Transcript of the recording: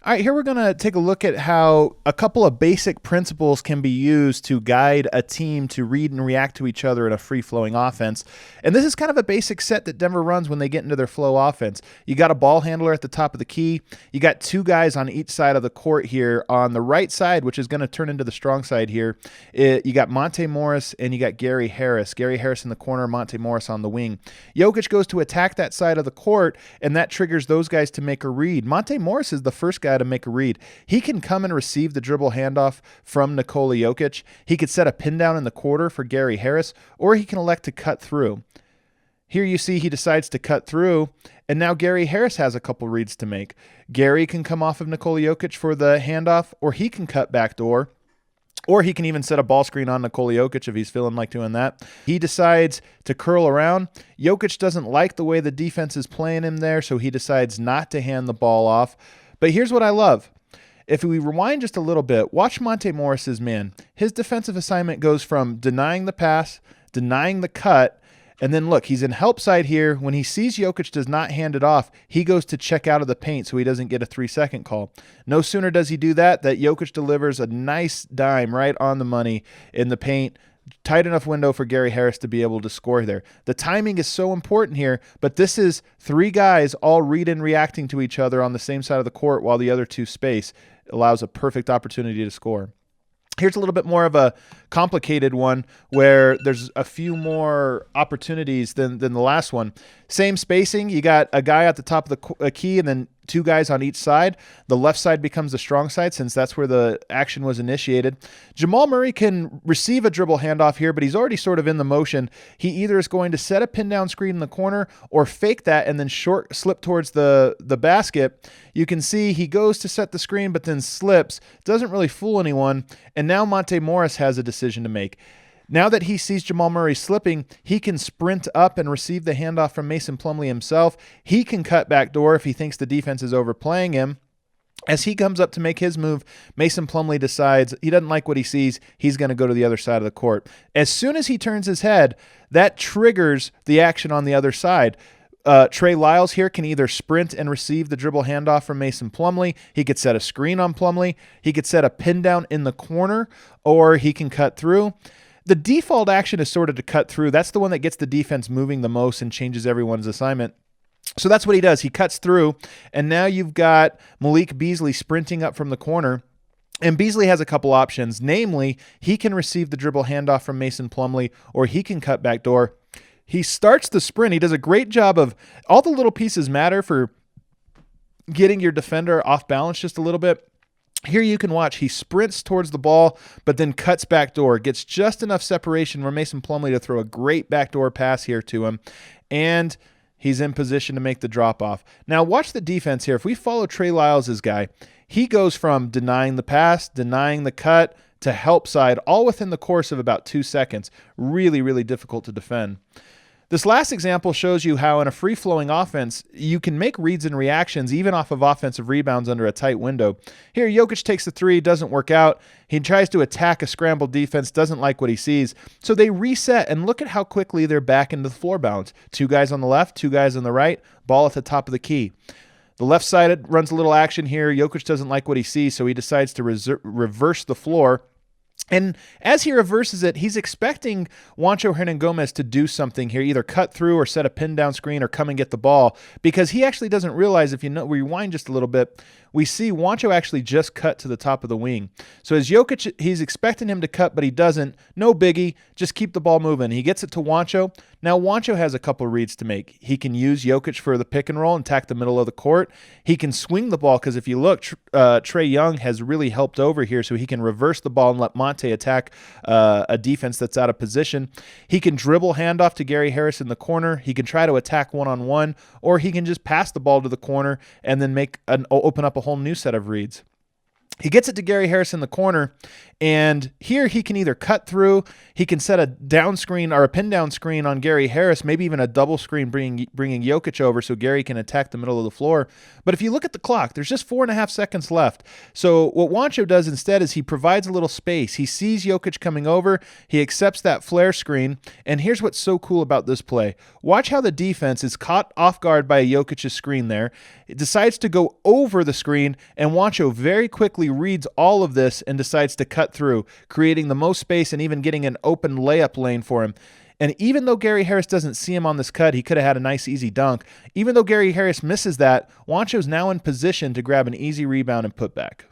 All right, here we're going to take a look at how a couple of basic principles can be used to guide a team to read and react to each other in a free-flowing offense. And this is kind of a basic set that Denver runs when they get into their flow offense. You got a ball handler at the top of the key. You got two guys on each side of the court here. On the right side, which is going to turn into the strong side here, you got Monte Morris and you got Gary Harris. Gary Harris in the corner, Monte Morris on the wing. Jokic goes to attack that side of the court, and that triggers those guys to make a read. Monte Morris is the first guy to make a read. He can come and receive the dribble handoff from Nikola Jokic. He could set a pin down in the quarter for Gary Harris, or he can elect to cut through. Here you see he decides to cut through, and now Gary Harris has a couple reads to make. Gary can come off of Nikola Jokic for the handoff, or he can cut backdoor. Or he can even set a ball screen on Nikola Jokic if he's feeling like doing that. He decides to curl around. Jokic doesn't like the way the defense is playing him there, so he decides not to hand the ball off. But here's what I love. If we rewind just a little bit, watch Monte Morris's man. His defensive assignment goes from denying the pass, denying the cut, and then look, he's in help side here. When he sees Jokic does not hand it off, he goes to check out of the paint so he doesn't get a 3-second call. No sooner does he do that Jokic delivers a nice dime right on the money in the paint. Tight enough window for Gary Harris to be able to score there. The timing is so important here, but this is three guys all read and reacting to each other on the same side of the court while the other two space. It allows a perfect opportunity to score. Here's a little bit more of a complicated one where there's a few more opportunities than the last one. Same spacing. You got a guy at the top of the key and then two guys on each side. The left side becomes the strong side since that's where the action was initiated. Jamal Murray can receive a dribble handoff here, but he's already sort of in the motion. He either is going to set a pin down screen in the corner or fake that and then short slip towards the basket. You can see he goes to set the screen but then slips. Doesn't really fool anyone. And now Monte Morris has a decision to make. Now that he sees Jamal Murray slipping, he can sprint up and receive the handoff from Mason Plumlee himself. He can cut back door if he thinks the defense is overplaying him. As he comes up to make his move, Mason Plumlee decides he doesn't like what he sees. He's going to go to the other side of the court. As soon as he turns his head, that triggers the action on the other side. Trey Lyles here can either sprint and receive the dribble handoff from Mason Plumlee. He could set a screen on Plumlee. He could set a pin down in the corner, or he can cut through. The default action is sort of to cut through. That's the one that gets the defense moving the most and changes everyone's assignment. So that's what he does. He cuts through, and now you've got Malik Beasley sprinting up from the corner. And Beasley has a couple options. Namely, he can receive the dribble handoff from Mason Plumlee, or he can cut back door. He starts the sprint. He does a great job of all the little pieces matter for getting your defender off balance just a little bit. Here you can watch, he sprints towards the ball, but then cuts back door, gets just enough separation for Mason Plumlee to throw a great backdoor pass here to him, and he's in position to make the drop-off. Now watch the defense here. If we follow Trey Lyles' guy, he goes from denying the pass, denying the cut, to help side, all within the course of about 2 seconds. Really, really difficult to defend. This last example shows you how in a free-flowing offense, you can make reads and reactions even off of offensive rebounds under a tight window. Here, Jokic takes the three, doesn't work out. He tries to attack a scrambled defense, doesn't like what he sees. So they reset, and look at how quickly they're back into the floor balance. Two guys on the left, two guys on the right, ball at the top of the key. The left side runs a little action here. Jokic doesn't like what he sees, so he decides to reverse the floor. And as he reverses it, he's expecting Juancho Hernangomez to do something here, either cut through or set a pin down screen or come and get the ball, because he actually doesn't realize, if you know, rewind just a little bit, we see Juancho actually just cut to the top of the wing. So as Jokic, he's expecting him to cut, but he doesn't. No biggie, just keep the ball moving. He gets it to Juancho. Now Juancho has a couple reads to make. He can use Jokic for the pick and roll and attack the middle of the court. He can swing the ball, because if you look, Trae Young has really helped over here, so he can reverse the ball and let Monte attack a defense that's out of position. He can dribble handoff to Gary Harris in the corner. He can try to attack one-on-one, or he can just pass the ball to the corner and then open up a whole new set of reads. He gets it to Gary Harris in the corner, and here he can either cut through, he can set a down screen or a pin down screen on Gary Harris, maybe even a double screen bringing Jokic over so Gary can attack the middle of the floor. But if you look at the clock, there's just 4.5 seconds left. So what Juancho does instead is he provides a little space. He sees Jokic coming over, he accepts that flare screen, and here's what's so cool about this play. Watch how the defense is caught off guard by Jokic's screen there. It decides to go over the screen, and Juancho very quickly reads all of this and decides to cut through, creating the most space and even getting an open layup lane for him. And even though Gary Harris doesn't see him on this cut, he could have had a nice easy dunk. Even though Gary Harris misses that, Juancho's now in position to grab an easy rebound and put back.